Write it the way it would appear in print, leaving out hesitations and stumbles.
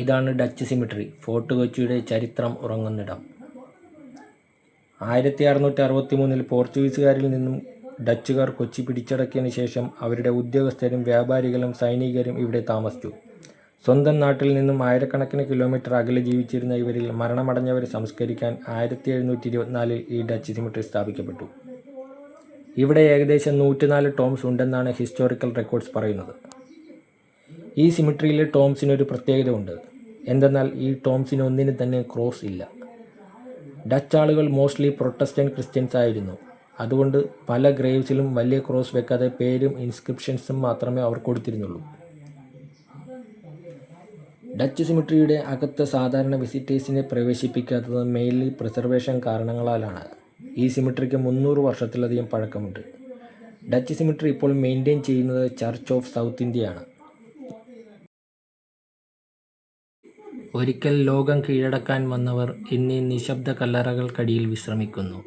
ഇതാണ് Dutch symmetry. Fort കൊച്ചിയുടെ ചരിത്രം ഉറങ്ങുന്നിടം. 1663 പോർച്ചുഗീസുകാരിൽ നിന്നും ഡച്ചുകാർ കൊച്ചി പിടിച്ചടക്കിയതിനു ശേഷം അവരുടെ ഉദ്യോഗസ്ഥരും വ്യാപാരികളും സൈനികരും ഇവിടെ താമസിച്ചു. സ്വന്തം നാട്ടിൽ നിന്നും ആയിരക്കണക്കിന് കിലോമീറ്റർ അകലെ ജീവിച്ചിരുന്ന ഇവരിൽ മരണമടഞ്ഞവരെ സംസ്കരിക്കാൻ 1724 ഈ ഡച്ച് സിമിട്രി സ്ഥാപിക്കപ്പെട്ടു. ഇവിടെ ഏകദേശം 104 ടോംസ് ഉണ്ടെന്നാണ് ഹിസ്റ്റോറിക്കൽ റെക്കോർഡ്സ് പറയുന്നത്. ഈ സിമിട്രിയിലെ ടോംസിനൊരു പ്രത്യേകത ഉണ്ട്. എന്തെന്നാൽ ഈ ടോംസിന് ഒന്നിനും തന്നെ ക്രോസ് ഇല്ല. ഡച്ച് ആളുകൾ മോസ്റ്റ്ലി പ്രൊട്ടസ്റ്റന്റ് ക്രിസ്ത്യൻസ് ആയിരുന്നു. അതുകൊണ്ട് പല ഗ്രേവ്സിലും വലിയ ക്രോസ് വെക്കാതെ പേരും ഇൻസ്ക്രിപ്ഷൻസും മാത്രമേ അവർ കൊടുത്തിരുന്നുള്ളൂ. ഡച്ച് സിമിട്രിയുടെ അകത്ത് സാധാരണ വിസിറ്റേഴ്സിനെ പ്രവേശിപ്പിക്കാത്തത് മെയിൻലി പ്രിസർവേഷൻ കാരണങ്ങളാലാണ്. ഈ സിമിട്രിക്ക് 300 വർഷത്തിലധികം പഴക്കമുണ്ട്. ഡച്ച് സിമിട്രി ഇപ്പോൾ മെയിൻറ്റെയിൻ ചെയ്യുന്നത് ചർച്ച് ഓഫ് സൗത്ത് ഇന്ത്യയാണ്. ഒരിക്കൽ ലോകം കീഴടക്കാൻ വന്നവർ ഇന്ന് നിശബ്ദ കല്ലറകൾക്കടിയിൽ വിശ്രമിക്കുന്നു.